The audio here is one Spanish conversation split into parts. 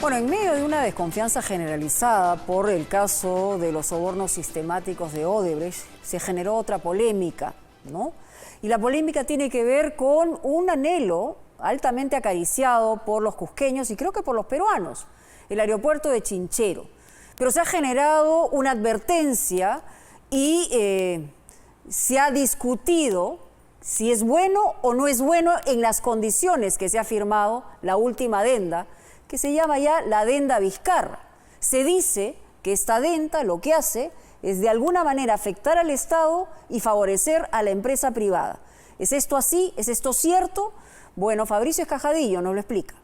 Bueno, en medio de una desconfianza generalizada por el caso de los sobornos sistemáticos de Odebrecht, se generó otra polémica, ¿no? Y la polémica tiene que ver con un anhelo altamente acariciado por los cusqueños y creo que por los peruanos, el aeropuerto de Chinchero. Pero se ha generado una advertencia y se ha discutido si es bueno o no es bueno en las condiciones que se ha firmado la última adenda, que se llama ya la adenda Vizcarra. Se dice que esta adenda lo que hace es de alguna manera afectar al Estado y favorecer a la empresa privada. ¿Es esto así? ¿Es esto cierto? Bueno, Fabricio Escajadillo nos lo explica.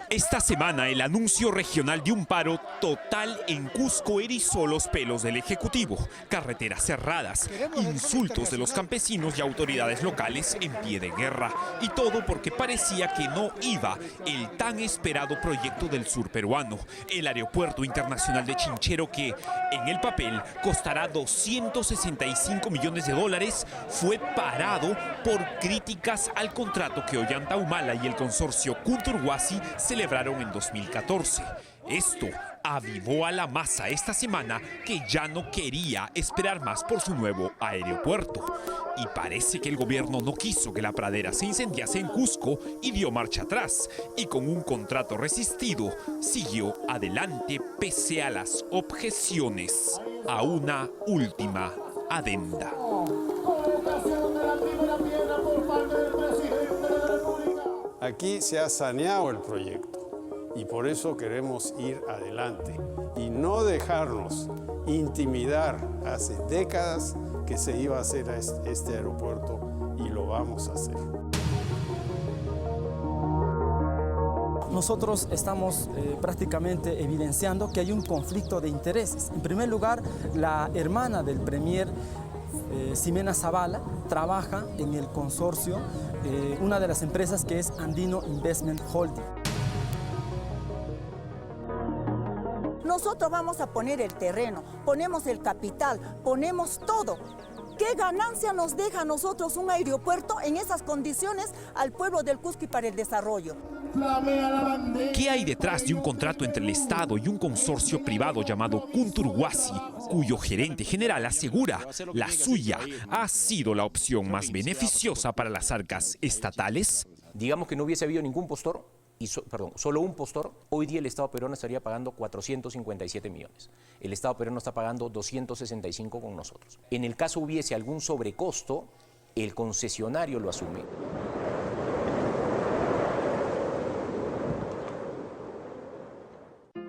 Esta semana el anuncio regional de un paro total en Cusco erizó los pelos del Ejecutivo. Carreteras cerradas, insultos de los campesinos y autoridades locales en pie de guerra. Y todo porque parecía que no iba el tan esperado proyecto del sur peruano, el Aeropuerto Internacional de Chinchero, que en el papel costará $265 millones, fue parado por críticas al contrato que Ollanta Humala y el consorcio Kunturhuasi celebraron en 2014. Esto avivó a la masa esta semana, que ya no quería esperar más por su nuevo aeropuerto. Y parece que el gobierno no quiso que la pradera se incendiase en Cusco y dio marcha atrás. Y con un contrato resistido, siguió adelante pese a las objeciones a una última adenda. Aquí se ha saneado el proyecto y por eso queremos ir adelante y no dejarnos intimidar. Hace décadas que se iba a hacer este aeropuerto y lo vamos a hacer. Nosotros estamos prácticamente evidenciando que hay un conflicto de intereses. En primer lugar, la hermana del premier, Ximena Zavala, trabaja en el consorcio, una de las empresas que es Andino Investment Holding. Nosotros vamos a poner el terreno, ponemos el capital, ponemos todo. ¿Qué ganancia nos deja a nosotros un aeropuerto en esas condiciones al pueblo del Cusco y para el desarrollo? ¿Qué hay detrás de un contrato entre el Estado y un consorcio privado llamado Kunturhuasi, cuyo gerente general asegura la suya ha sido la opción más beneficiosa para las arcas estatales? Digamos que no hubiese habido ningún postor, solo un postor, hoy día el Estado peruano estaría pagando 457 millones. El Estado peruano está pagando 265 con nosotros. En el caso hubiese algún sobrecosto, el concesionario lo asume.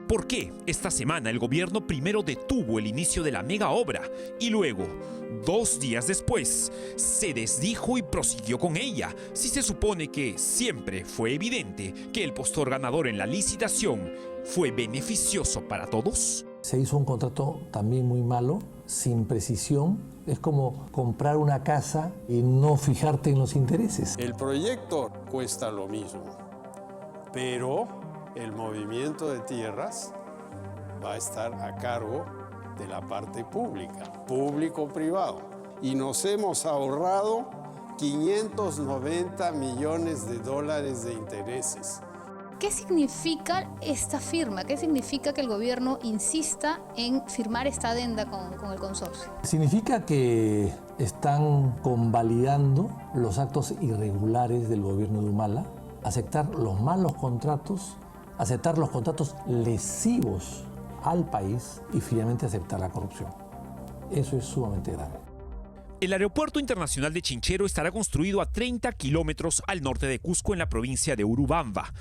¿Por qué esta semana el gobierno primero detuvo el inicio de la mega obra y luego, 2 días después, se desdijo y prosiguió con ella? Si se supone que siempre fue evidente que el postor ganador en la licitación fue beneficioso para todos. Se hizo un contrato también muy malo, sin precisión. Es como comprar una casa y no fijarte en los intereses. El proyecto cuesta lo mismo, pero el movimiento de tierras va a estar a cargo de la parte pública, público-privado. Y nos hemos ahorrado $590 millones de intereses. ¿Qué significa esta firma? ¿Qué significa que el gobierno insista en firmar esta adenda con el consorcio? Significa que están convalidando los actos irregulares del gobierno de Humala, aceptar los malos contratos, aceptar los contratos lesivos al país y finalmente aceptar la corrupción. Eso es sumamente grave. El Aeropuerto Internacional de Chinchero estará construido a 30 kilómetros al norte de Cusco, en la provincia de Urubamba.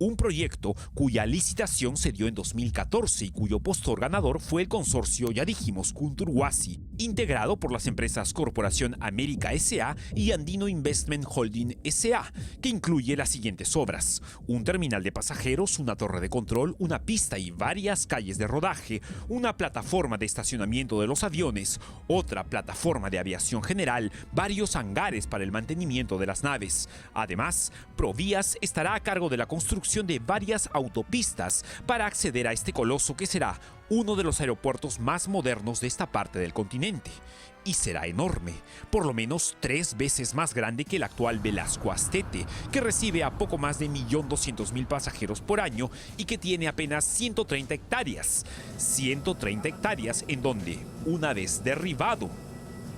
Un proyecto cuya licitación se dio en 2014 y cuyo postor ganador fue el consorcio, ya dijimos, Kunturhuasi, integrado por las empresas Corporación América S.A. y Andino Investment Holding S.A., que incluye las siguientes obras: un terminal de pasajeros, una torre de control, una pista y varias calles de rodaje, una plataforma de estacionamiento de los aviones, otra plataforma de aviación general, varios hangares para el mantenimiento de las naves. Además, Provías estará a cargo de la construcción construcción de varias autopistas para acceder a este coloso que será uno de los aeropuertos más modernos de esta parte del continente. Y será enorme, por lo menos 3 veces más grande que el actual Velasco Astete, que recibe a poco más de 1.200.000 pasajeros por año y que tiene apenas 130 hectáreas. 130 hectáreas en donde, una vez derribado,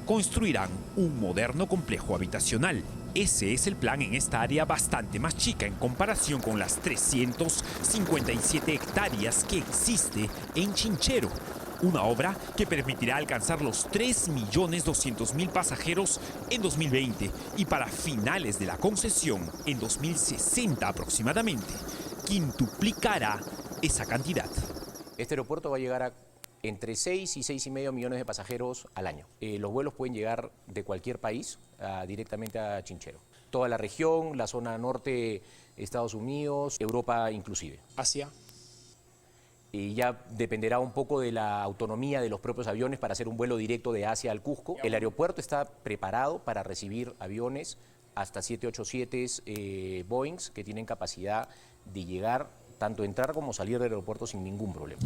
construirán un moderno complejo habitacional. Ese es el plan en esta área bastante más chica en comparación con las 357 hectáreas que existe en Chinchero. Una obra que permitirá alcanzar los 3.200.000 pasajeros en 2020 y para finales de la concesión, en 2060 aproximadamente, quintuplicará esa cantidad. Este aeropuerto va a llegar a entre 6 y 6,5 millones de pasajeros al año. Los vuelos pueden llegar de cualquier país directamente a Chinchero. Toda la región, la zona norte, Estados Unidos, Europa inclusive. Asia. Y ya dependerá un poco de la autonomía de los propios aviones para hacer un vuelo directo de Asia al Cusco. El aeropuerto está preparado para recibir aviones hasta 787 Boeings que tienen capacidad de llegar, tanto entrar como salir del aeropuerto sin ningún problema.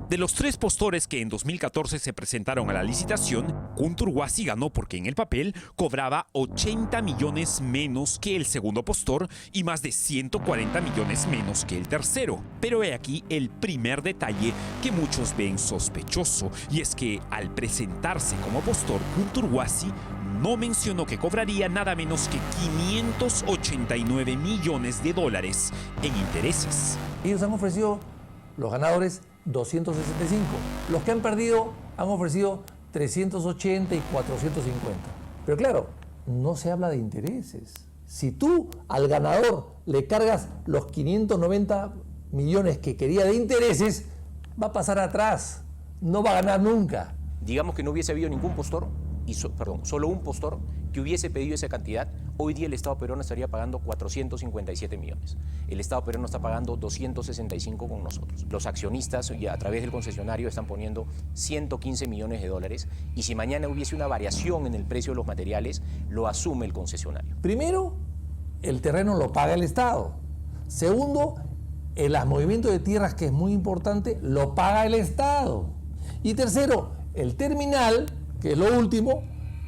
De los 3 postores que en 2014 se presentaron a la licitación, Kunturwasi ganó porque en el papel cobraba 80 millones menos que el segundo postor y más de 140 millones menos que el tercero. Pero he aquí el primer detalle que muchos ven sospechoso, y es que al presentarse como postor, Kunturwasi no mencionó que cobraría nada menos que 589 millones de dólares en intereses. Ellos han ofrecido, los ganadores, 265. Los que han perdido han ofrecido 380 y 450. Pero claro, no se habla de intereses. Si tú al ganador le cargas los 590 millones que quería de intereses, va a pasar atrás. No va a ganar nunca. Digamos que no hubiese habido ningún postor, solo un postor que hubiese pedido esa cantidad, hoy día el Estado peruano estaría pagando 457 millones. El Estado peruano está pagando 265 con nosotros. Los accionistas, y a través del concesionario, están poniendo 115 millones de dólares, y si mañana hubiese una variación en el precio de los materiales, lo asume el concesionario. Primero, el terreno lo paga el Estado. Segundo, el movimiento de tierras, que es muy importante, lo paga el Estado. Y tercero, el terminal, que es lo último,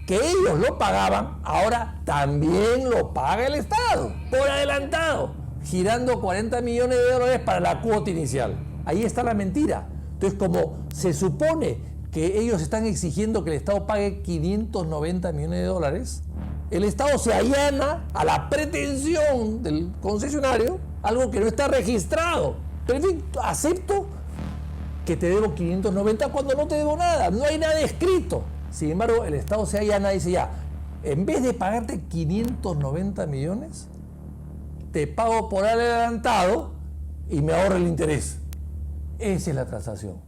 que ellos lo pagaban, ahora también lo paga el Estado, por adelantado, girando 40 millones de dólares para la cuota inicial. Ahí está la mentira. Entonces, como se supone que ellos están exigiendo que el Estado pague 590 millones de dólares, el Estado se allana a la pretensión del concesionario, algo que no está registrado. Pero en fin, acepto que te debo 590 cuando no te debo nada, no hay nada escrito. Sin embargo, el Estado se allana y dice ya, en vez de pagarte 590 millones, te pago por adelantado y me ahorro el interés. Esa es la transacción.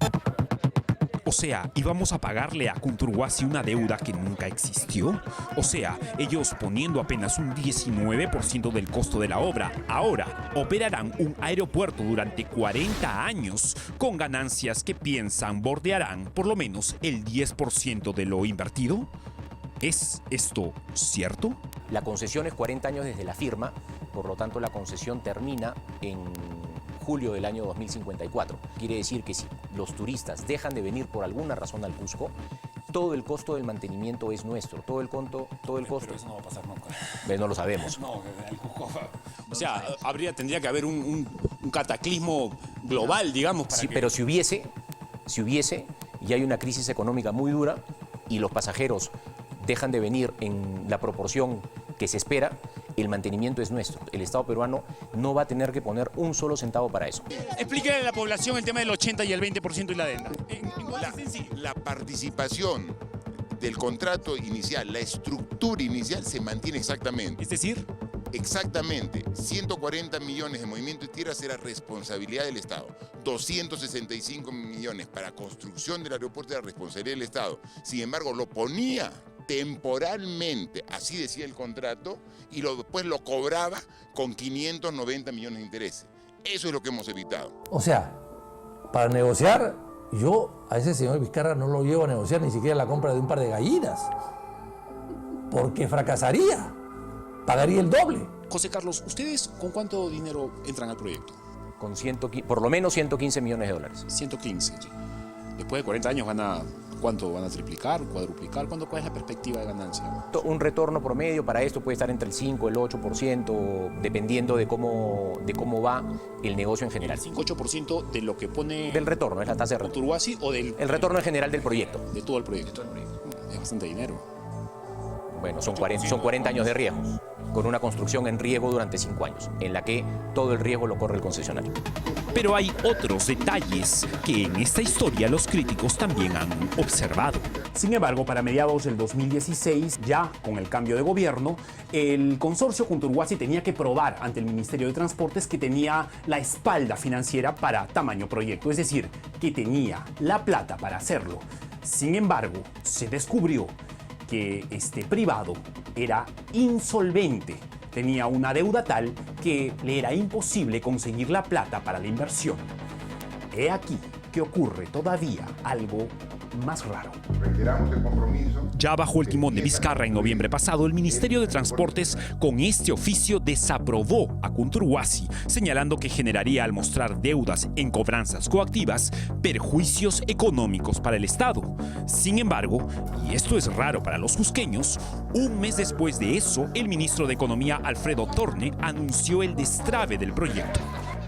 O sea, ¿íbamos a pagarle a Kunturwasi una deuda que nunca existió? O sea, ellos poniendo apenas un 19% del costo de la obra, ahora operarán un aeropuerto durante 40 años con ganancias que piensan bordearán por lo menos el 10% de lo invertido. ¿Es esto cierto? La concesión es 40 años desde la firma, por lo tanto la concesión termina en julio del año 2054. Quiere decir que si los turistas dejan de venir por alguna razón al Cusco, todo el costo del mantenimiento es nuestro, todo el costo. Pero eso no va a pasar nunca. No lo sabemos. No, el Cusco. O sea, tendría que haber un cataclismo global, digamos. Para sí, que... pero si hubiese, y hay una crisis económica muy dura y los pasajeros dejan de venir en la proporción que se espera, el mantenimiento es nuestro. El Estado peruano no va a tener que poner un solo centavo para eso. Explíquele a la población el tema del 80 y el 20% y la adenda. La participación del contrato inicial, la estructura inicial se mantiene exactamente. Es decir, exactamente, 140 millones de movimiento de tierras era responsabilidad del Estado. 265 millones para construcción del aeropuerto era responsabilidad del Estado. Sin embargo, lo ponía temporalmente, así decía el contrato, y después lo cobraba con 590 millones de intereses. Eso es lo que hemos evitado. O sea, para negociar, yo a ese señor Vizcarra no lo llevo a negociar ni siquiera la compra de un par de gallinas, porque fracasaría, pagaría el doble. José Carlos, ¿ustedes con cuánto dinero entran al proyecto? Con por lo menos 115 millones de dólares. 115. Después de 40 años ¿cuánto van a triplicar, cuadruplicar? ¿Cuál es la perspectiva de ganancia? Un retorno promedio para esto puede estar entre el 5 y el 8%, dependiendo de cómo va el negocio en general. ¿El 5-8% de lo que pone... Del retorno, es la tasa de retorno. Conturhuasi o del... El retorno en general del proyecto. De todo el proyecto. Es bastante dinero. Bueno, son 40 años de riesgo, con una construcción en riesgo durante 5 años, en la que todo el riesgo lo corre el concesionario. Pero hay otros detalles que en esta historia los críticos también han observado. Sin embargo, para mediados del 2016, ya con el cambio de gobierno, el consorcio Conturhuasi tenía que probar ante el Ministerio de Transportes que tenía la espalda financiera para tamaño proyecto, es decir, que tenía la plata para hacerlo. Sin embargo, se descubrió que este privado era insolvente. Tenía una deuda tal que le era imposible conseguir la plata para la inversión. He aquí que ocurre todavía algo más raro. Reiteramos el compromiso. Ya bajo el timón de Vizcarra en noviembre pasado, el Ministerio de Transportes con este oficio desaprobó a Conturhuasi, señalando que generaría al mostrar deudas en cobranzas coactivas perjuicios económicos para el Estado. Sin embargo, y esto es raro para los cusqueños, un mes después de eso, el ministro de Economía Alfredo Torne anunció el destrabe del proyecto.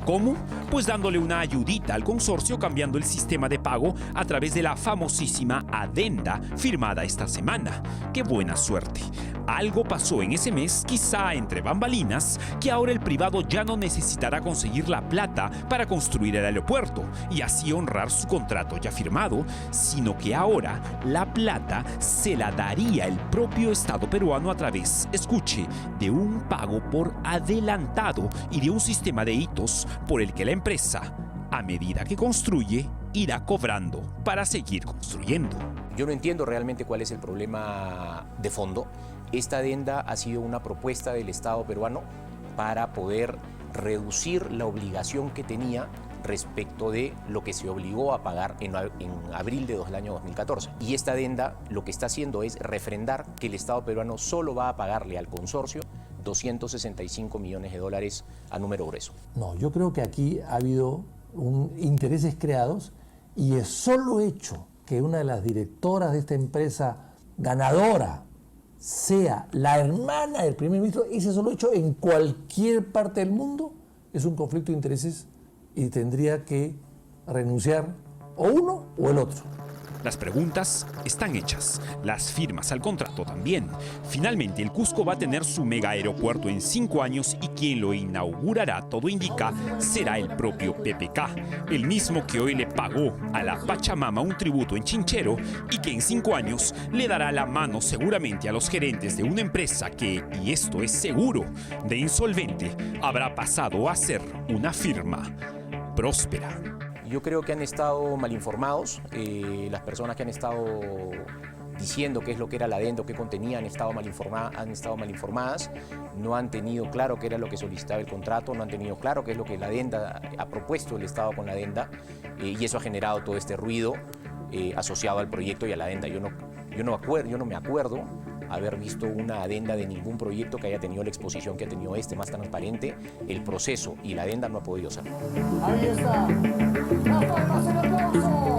¿Cómo? Pues dándole una ayudita al consorcio cambiando el sistema de pago a través de la famosísima adenda firmada esta semana. ¡Qué buena suerte! Algo pasó en ese mes, quizá entre bambalinas, que ahora el privado ya no necesitará conseguir la plata para construir el aeropuerto y así honrar su contrato ya firmado, sino que ahora la plata se la daría el propio Estado peruano a través, escuche, de un pago por adelantado y de un sistema de hitos por el que la empresa, a medida que construye, irá cobrando para seguir construyendo. Yo no entiendo realmente cuál es el problema de fondo. Esta adenda ha sido una propuesta del Estado peruano para poder reducir la obligación que tenía respecto de lo que se obligó a pagar en abril del año 2014. Y esta adenda lo que está haciendo es refrendar que el Estado peruano solo va a pagarle al consorcio 265 millones de dólares a número grueso. No, yo creo que aquí ha habido intereses creados y el solo hecho que una de las directoras de esta empresa ganadora sea la hermana del primer ministro, ese solo hecho en cualquier parte del mundo es un conflicto de intereses y tendría que renunciar o uno o el otro. Las preguntas están hechas, las firmas al contrato también. Finalmente, el Cusco va a tener su mega aeropuerto en 5 años y quien lo inaugurará, todo indica, será el propio PPK, el mismo que hoy le pagó a la Pachamama un tributo en Chinchero y que en 5 años le dará la mano seguramente a los gerentes de una empresa que, y esto es seguro, de insolvente, habrá pasado a ser una firma próspera. Yo creo que han estado mal informados, las personas que han estado diciendo qué es lo que era la adenda, qué contenía, han estado mal informadas, no han tenido claro qué era lo que solicitaba el contrato, no han tenido claro qué es lo que la adenda ha propuesto el Estado con la adenda, y eso ha generado todo este ruido asociado al proyecto y a la adenda. Yo no me acuerdo haber visto una adenda de ningún proyecto que haya tenido la exposición que ha tenido más transparente. El proceso y la adenda no ha podido ser. Ahí está. ¡Las palmas, el aplauso!